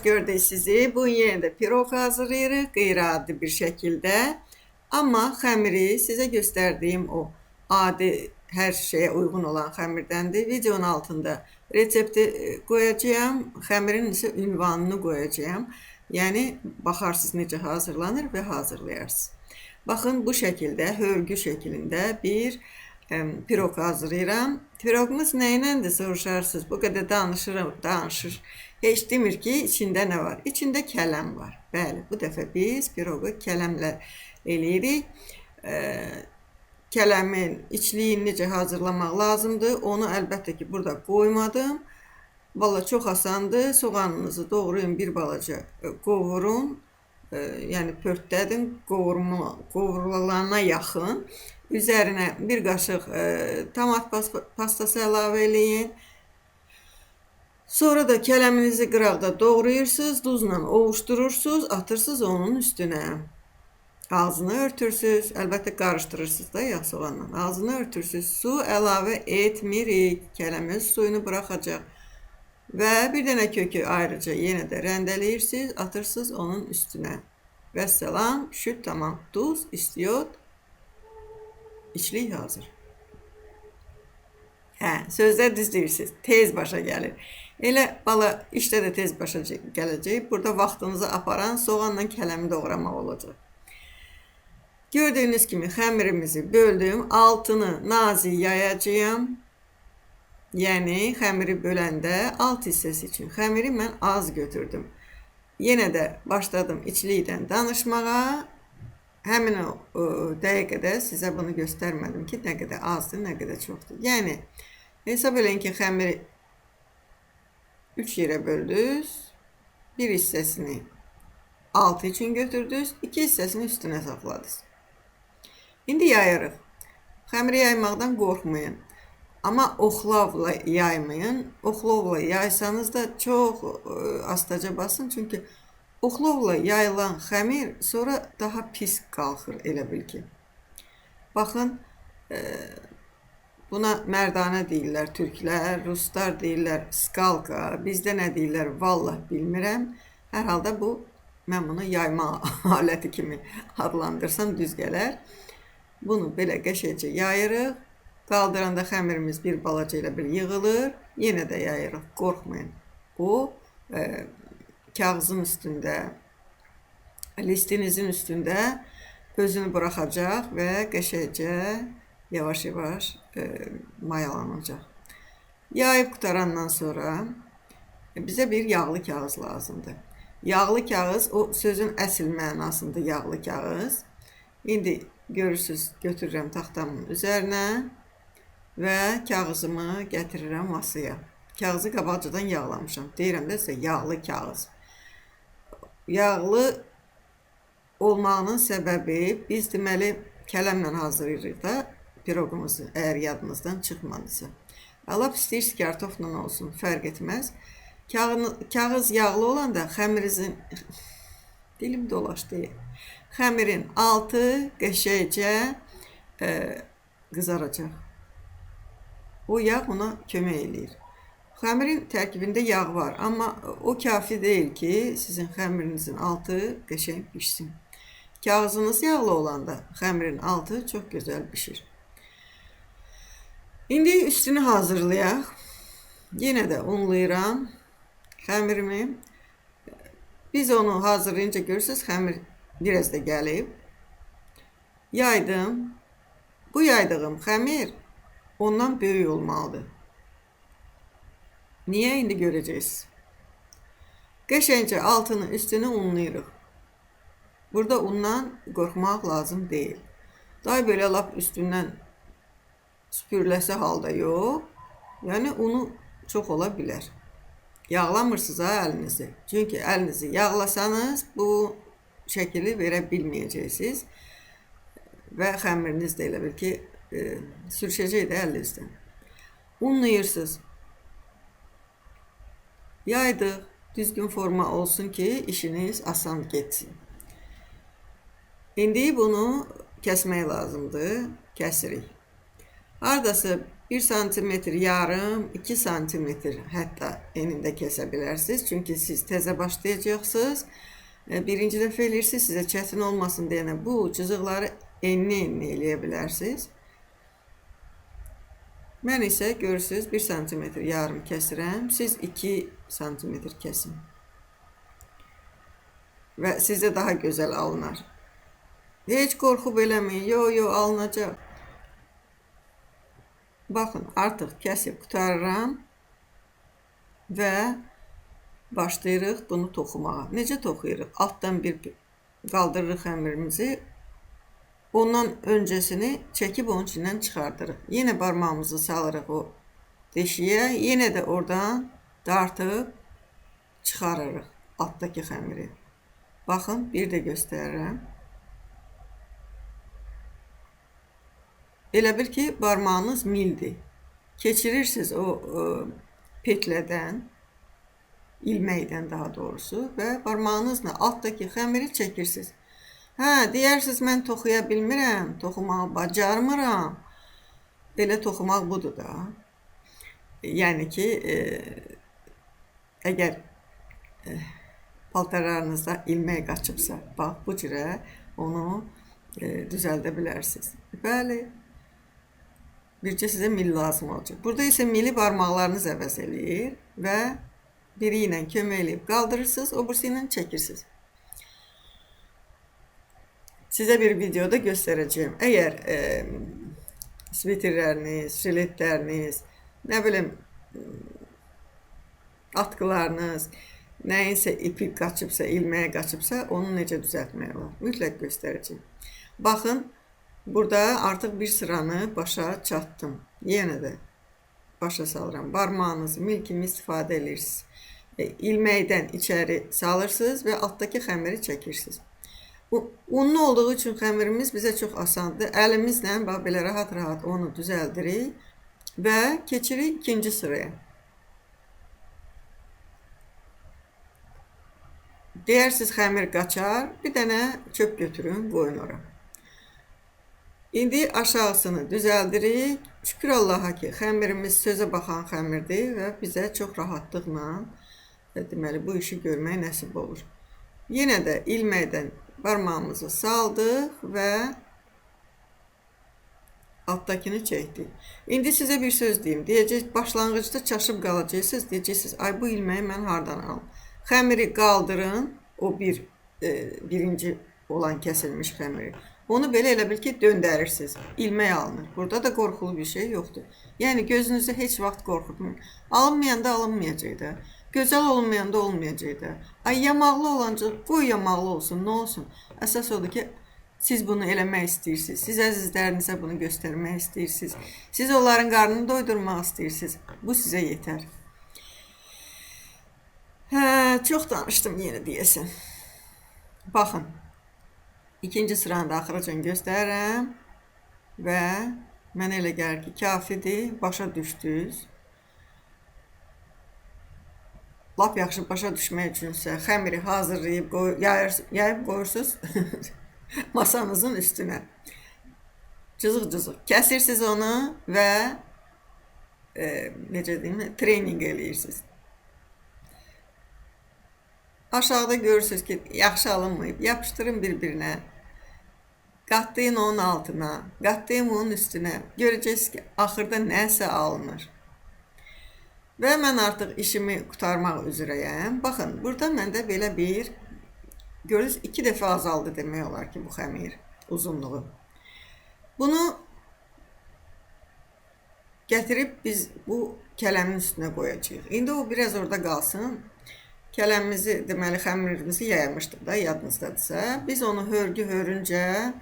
xoş gördük sizi. Bu yenə də piroq hazırlayırıq qeyri-adi bir şəkildə. Amma xəmiri sizə göstərdiyim o adi hər şeyə uyğun olan xəmirdəndir. Videonun altında resepti qoyacağam. Xəmirin isə ünvanını qoyacağam. Yəni baxarsınız necə hazırlanır və hazırlayarsınız. Baxın bu şəkildə hörgü şəklində bir piroq hazırlayıram. Piroqumuz nə iləndir soruşarsınız. Bu qədər danışır. Heç demir ki, içində nə var? İçində kələm var. Bəli, bu dəfə biz piroqu kələmlə eləyirik. Kələmin içliyini necə hazırlamaq lazımdır? Onu əlbəttə ki, burada qoymadım. Valla çox asandır. Soğanınızı doğrayın, bir balaca qovurun. Yəni pörtdədin, qovrulana yaxın. Üzərinə bir qaşıq tomat pastası əlavə eləyin. Sonra da kələminizi qıraqda doğrayırsınız, duzla ovuşdurursunuz, atırsınız onun üstünə. Ağzını örtürsünüz, əlbəttə qarışdırırsınız da yağ soğanla. Ağzını örtürsünüz, su əlavə etmirik. Kələmiz suyunu buraxacaq. Və bir dənə kökü ayrıca yenə də rəndələyirsiniz, atırsınız onun üstünə. Vəssalam, şüt tamam. Duz, istiyot, içlik hazır. Sözlər düz deyirsiniz, tez başa gəlir. Elə bala işdə də tez başa gələcək. Burada vaxtınızı aparan soğanla kələmi doğramaq olacaq. Gördüyünüz kimi xəmirimizi böldüm. Altını nazik yayacağım. Yəni xəmiri böləndə alt hissəsi üçün xəmiri mən az götürdüm. Yenə də başladım içlikdən danışmağa. Həmin o dəqiqədə sizə bunu göstərmədim ki, nə qədər azdır, nə qədər çoxdur. Yəni hesab eləyin ki, xəmiri 3 yerə böldünüz. Bir hissəsini altı üçün götürdünüz, 2 hissəsini üstünə saxladınız. İndi yayırıq. Xəmiri yaymaqdan qorxmayın. Amma oxlavla yaymayın. Oxlavla yaysanız da çox astaca basın. Çünki oxlavla yayılan xəmir sonra daha pis qalxır elə bil ki. Baxın, buna mərdanə deyirlər türklər, ruslar deyirlər skalka, bizdə nə deyirlər vallah bilmirəm. Hər halda mən bunu yayma aləti kimi adlandırsam düz gələr. Bunu belə qəşəcə yayırıq. Qaldıranda xəmirimiz bir balaca ilə bir yığılır. Yenə də yayırıq, qorxmayın. O, kağızın üstündə, listinizin üstündə özünü buraxacaq və qəşəcə yavaş-yavaş mayalanacaq. Yayıb qutarandan sonra bizə bir yağlı kağız lazımdır. Yağlı kağız, o sözün əsl mənasında yağlı kağız. İndi görürsünüz, götürürəm taxtamın üzərinə və kağızımı gətirirəm masaya. Kağızı qabaqcadan yağlamışam. Deyirəm də sizə yağlı kağız. Yağlı olmağının səbəbi biz deməli kələmlə hazırlayırıq da piroqumuzu, əgər yadınızdan çıxmadısa. Lap istəyirsiniz ki, kartofla olsun, fərq etməz. Kağız yağlı olanda xəmirinizin, dilim dolaşdı, xəmirin altı qəşəcə qızaracaq. O yağ ona kömək eləyir. Xəmirin tərkibində yağ var, amma o kafi deyil ki, sizin xəmirinizin altı qəşəng pişsin. Kağızınız yağlı olanda xəmirin altı çox gözəl pişir. İndi üstünü hazırlayaq. Yenə də unlayıram xəmirimi. Biz onu hazırlayınca görürsünüz, xəmir biraz da gəlib. Yaydım. Bu yaydığım xəmir ondan böyük olmalıdır. Niyə? İndi görəcəksiniz. Qəşəngcə altını, üstünü unlayırıq. Burada undan qorxmaq lazım deyil. Day belə lap üstündən süpürləsə halda yox. Yəni unu çox ola bilər. Yağlamırsınız əlinizi. Çünki əlinizi yağlasanız bu şəkili verə bilməyəcəksiniz. Və xəmiriniz də elə bil ki, sürüşəcək də əlinizdən. Unlayırsınız. Yaydıq. Düzgün forma olsun ki, işiniz asan getsin. İndi bunu kəsmək lazımdır. Kəsirik. Hardasa 1 santimetr yarım, 2 santimetr hətta enində kəsə bilərsiniz. Çünki siz təzə başlayacaqsınız. Birinci dəfə eləyirsiniz, sizə çətin olmasın deyənə bu cızıqları enli eləyə bilərsiniz. Mən isə görürsünüz 1 santimetr yarım kəsirəm, siz 2 santimetr kəsin. Və sizə daha gözəl alınar. Heç qorxub eləməyin, yo alınacaq. Baxın, artıq kəsib qutarıram və başlayırıq bunu toxumağa. Necə toxuyuruq? Altdan bir qaldırırıq xəmirimizi. Ondan öncəsini çəkib onun içindən çıxardırıq. Yenə barmağımızı salırıq o deşiyə. Yenə də oradan dartıb çıxarırıq altdakı xəmiri. Baxın, bir də göstərirəm. Elə bil ki, barmağınız mildir. Keçirirsiniz o petlədən, ilməkdən daha doğrusu və barmağınızla altdakı xəmiri çəkirsiniz. Deyirsiniz, mən toxuya bilmirəm, toxumağı bacarmıram. Belə toxumaq budur da. Yəni ki, əgər paltarlarınızda ilmək qaçıbsa, bax, bu cürə onu düzəldə bilərsiniz. Bəli. Bircə sizə mil lazım olacaq. Burada isə mili barmaqlarınız əvəz eləyir və biri ilə kömək eləyib qaldırırsınız, o birisi ilə çəkirsiniz. Sizə bir videoda göstərəcəyim. Əgər sviterləriniz, jiletləriniz, nə bilim, atkılarınız, nəyinsə ipi qaçıbsa, ilməyə qaçıbsa, onu necə düzəltmək olar? Mütləq göstərəcəyim. Baxın, burada artıq bir sıranı başa çatdım. Yenə də başa salıram. Barmağınızı mil kimi istifadə edirsiniz. İlməkdən içəri salırsınız və altdakı xəmiri çəkirsiniz. Unlu olduğu üçün xəmirimiz bizə çox asandır. Əlimizlə belə rahat-rahat onu düzəldirik və keçirik ikinci sıraya. Deyirsiniz, xəmir qaçar, bir dənə çöp götürün, qoyun ora. İndi aşağısını düzəldirik. Şükür Allaha ki, xəmirimiz sözə baxan xəmirdir və bizə çox rahatlıqla deməli, bu işi görmək nəsib olur. Yenə də ilməkdən barmağımızı saldıq və altdakını çəkdik. İndi sizə bir söz deyim. Deyəcək, başlanğıcda çaşıb qalacaqsınız. Deyəcəksiniz, ay bu ilməyi mən hardan alım? Xəmiri qaldırın, o birinci olan kəsilmiş xəmiri. Onu belə elə bil ki, döndərirsiniz. İlmək alınır. Burada da qorxulu bir şey yoxdur. Yəni, gözünüzü heç vaxt qorxutmayın. Alınmayanda alınmayacaq da. Gözəl olmayanda olmayacaq da. Ay, yamaqlı olacaq, qoy yamaqlı olsun, nə olsun? Əsas odur ki, siz bunu eləmək istəyirsiniz. Siz əzizlərinizə bunu göstərmək istəyirsiniz. Siz onların qarnını doydurmaq istəyirsiniz. Bu sizə yetər. Çox danışdım yenə deyəsən. Baxın. İkinci sıranı da axıracan göstərirəm və mənə elə gəlir ki, kafidir, başa düşdünüz. Lap yaxşı başa düşmək üçünsə xəmiri hazırlayıb, yayıb qoyursunuz masanızın üstünə. Cızıq-cızıq kəsirsiniz onu və necə deyim, trening eləyirsiniz. Aşağıda görürsünüz ki, yaxşı alınmayıb, yapışdırın bir-birinə. Qatlayın onun altına, qatlayın onun üstünə. Görəcəksiniz ki, axırda nəsə alınır. Və mən artıq işimi qutarmaq üzrəyəm. Baxın, burada məndə belə bir, görürsünüz, 2 dəfə azaldı demək olar ki, bu xəmir uzunluğu. Bunu gətirib biz bu kələmin üstünə qoyacağıq. İndi o biraz orada qalsın. Kələmimizi, deməli, xəmirimizi yayamışdıq da, yadınızdadırsa. Biz onu hörüncə,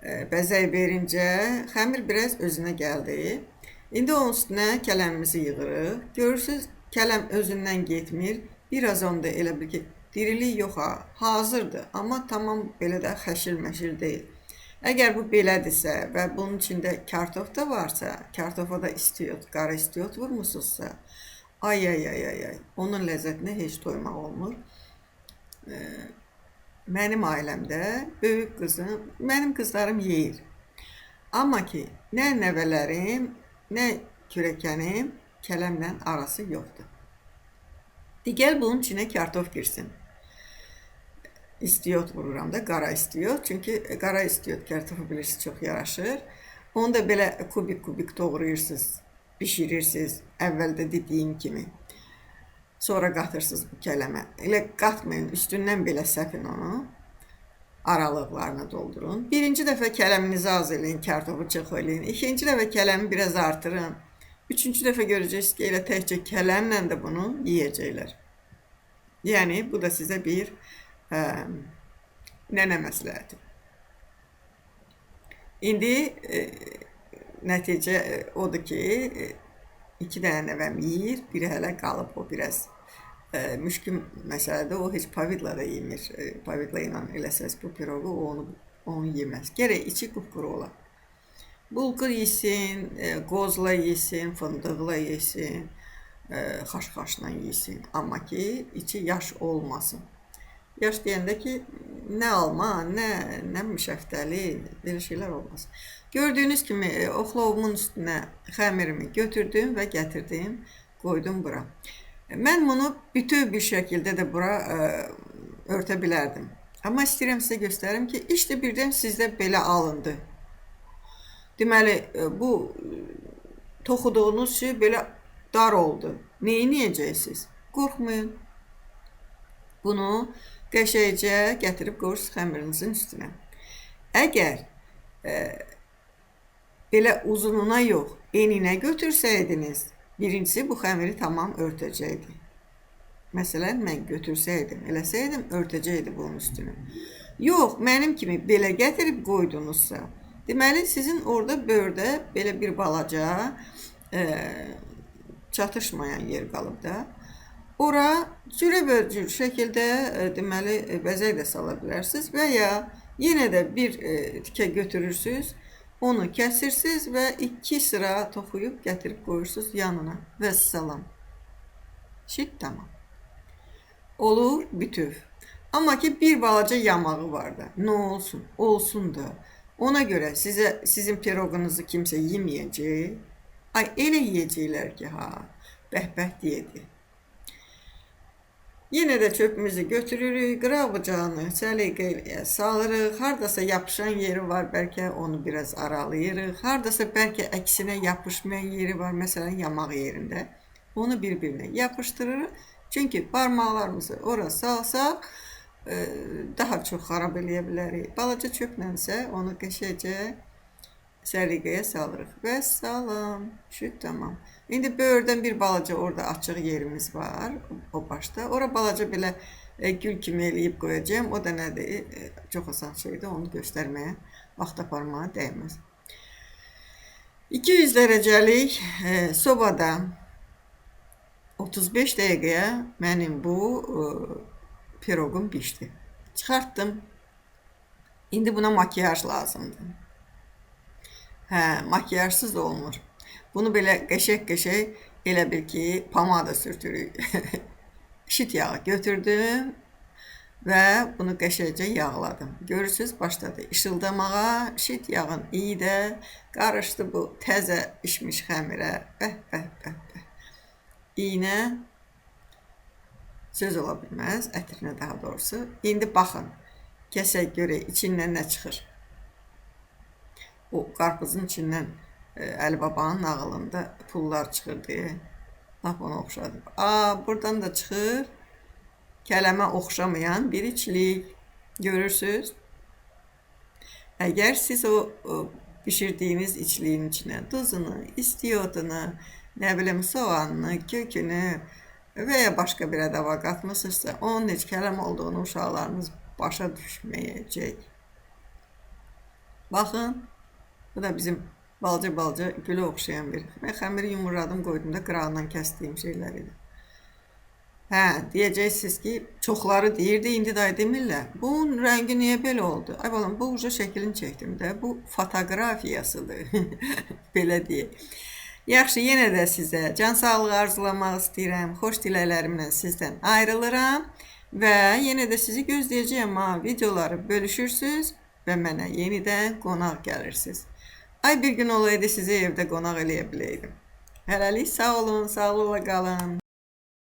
bəzək verincə, xəmir biraz özünə gəldi. İndi onun üstünə kələmimizi yığırıq. Görürsünüz, kələm özündən getmir. Biraz onda elə bir ki, dirilik yox ha, hazırdır. Amma tamam belə də xəşil-məşil deyil. Əgər bu belədirsə və bunun içində kartof da varsa, kartofa da istiot, qara istiot vurmusunuzsa, ay, onun ləzzətinə heç doymaq olmur. Mənim ailəmdə böyük qızım, mənim qızlarım yeyir. Amma ki, nə nəvələrim, nə kürəkənim kələmlə arası yoxdur. Digər bunun içinə kartof girsin. İstiyot vururam da, qara istiyot. Çünki qara istiyot kartofu bilirsiniz çox yaraşır. Onu da belə kubik doğrayırsınız, bişirirsiniz. Əvvəldə dediyim kimi. Sonra qatırsınız bu kələmə. Elə qatmayın, üstündən belə səpin onu. Aralıqlarını doldurun. Birinci dəfə kələminizi az eləyin, kartofu çox eləyin. İkinci dəfə kələmi biraz artırın. Üçüncü dəfə görəcəksiniz ki, elə təkcə kələmlə də bunu yeyəcəklər. Yəni, bu da sizə bir nənə məsləhəti. İndi nəticə odur ki, 2 dənə nəvəm yeyir, biri hələ qalıb, o biraz müşküm məsələdir, o heç pavidla da yemir. Pavidla ilə eləsəz bu pirogu, onu yeməz. Gərək içi qupquru ola. Bulgur yesin, qozla yesin, fındıqla yesin, xaş-xaşla yesin. Amma ki, içi yaş olmasın. Yaş deyəndə ki, nə alma, nə şəftəli, belə şeylər olmaz. Gördüyünüz kimi, oxlovumun üstünə xəmirimi götürdüm və gətirdim, qoydum bura. Mən bunu bütöv bir şəkildə də bura örtə bilərdim. Amma istəyirəm sizə göstərim ki, işte birdən sizdə belə alındı. Deməli, bu toxuduğunuz şey belə dar oldu. Neyi yeyəcəksiniz? Qorxmayın. Bunu qəşəngcə gətirib qoyursunuz xəmirinizin üstünə. Əgər belə uzununa yox, eninə götürsəydiniz, birincisi bu xəmiri tamam örtəcəkdi. Məsələn, mən götürsəydim, eləsəydim, örtəcəkdi bunun üstünü. Yox, mənim kimi belə gətirib qoydunuzsa, deməli, sizin orada bördə belə bir balaca çatışmayan yer qalıb da. Ora cürəbəcür şəkildə deməli, bəzək də sala bilərsiniz və ya yenə də bir tikə götürürsünüz, onu kəsirsiniz və 2 sıra toxuyub gətirib qoyursunuz yanına və salam. Şit tamam. Olur, bütöv. Amma ki, bir balaca yamağı var da. Nə olsun? Olsun da. Ona görə sizin pirogunuzu kimsə yeməyəcək. Ay, elə yeyəcəklər ki, ha, bəhbəh deyədi. Yenə də çöpümüzü götürürük, qıraq-bıcağını səliqəyə salırıq. Hardasa yapışan yeri var, bəlkə onu biraz aralayırıq. Hardasa bəlkə əksinə yapışmayan yeri var, məsələn, yamaq yerində. Onu bir-birinə yapışdırırıq. Çünki barmaqlarımızı ora salsaq, daha çox xarab eləyə bilərik. Balaca çöplənsə, onu qəşəngcə səliqəyə salırıq. Və salam, şüt tamam. İndi böyürdən bir balaca orada açıq yerimiz var, o başda. Ora balaca belə gül kimi eləyib qoyacağım. O da nədir? Çox asan şeydir, onu göstərməyə, vaxt aparmağa dəyməz. 200 dərəcəlik sobada 35 dəqiqəyə mənim bu piroqum pişdi. Çıxartdım. İndi buna makyaj lazımdır. Makyajsız olmur. Bunu belə qəşəng elə bil ki, pomada sürtürük. Şit yağı götürdüm və bunu qəşəngcə yağladım. Görürsünüz, başladı işıldamağa. Şit yağın iyi də qarışdı bu təzə pişmiş xəmirə. Bəh. İynə söz ola bilməz, ətrinə daha doğrusu. İndi baxın, kəsək görək içindən nə çıxır. O qarpızın içindən Əli Babanın nağılında pullar çıxırdı. Lap ona oxşadı. Buradan da çıxır kələmə oxşamayan bir içlik. Görürsünüz. Əgər siz o pişirdiyiniz içliyin içinə duzunu, istiyotunu, nə bilim soğanını, kökünü və ya başqa bir ədava qatmışsınızsa, onun heç kələm olduğunu uşaqlarınız başa düşməyəcək. Baxın, bu da bizim balaca gülə oxşayan bir. Mən xəmiri yumurladım, qoydum da qırağından kəsdiyim şeylər idi. Deyəcəksiniz ki, çoxları deyirdi, indi day demirlər. Bunun rəngi niyə belə oldu? Ay balam, bu uca şəklini çəkdim də, bu fotoqrafiyasıdır. Belə deyək. Yaxşı, yenə də sizə can sağlığı arzulamaq istəyirəm. Xoş diləklərimlə sizdən ayrılıram və yenə də sizi gözləyəcəyəm. Videoları bölüşürsünüz və mənə yenidən qonaq gəlirsiniz. Ay bir gün olaydı sizi evdə qonaq eləyə biləydim. Hələlik sağ olun, sağlıqla qalın.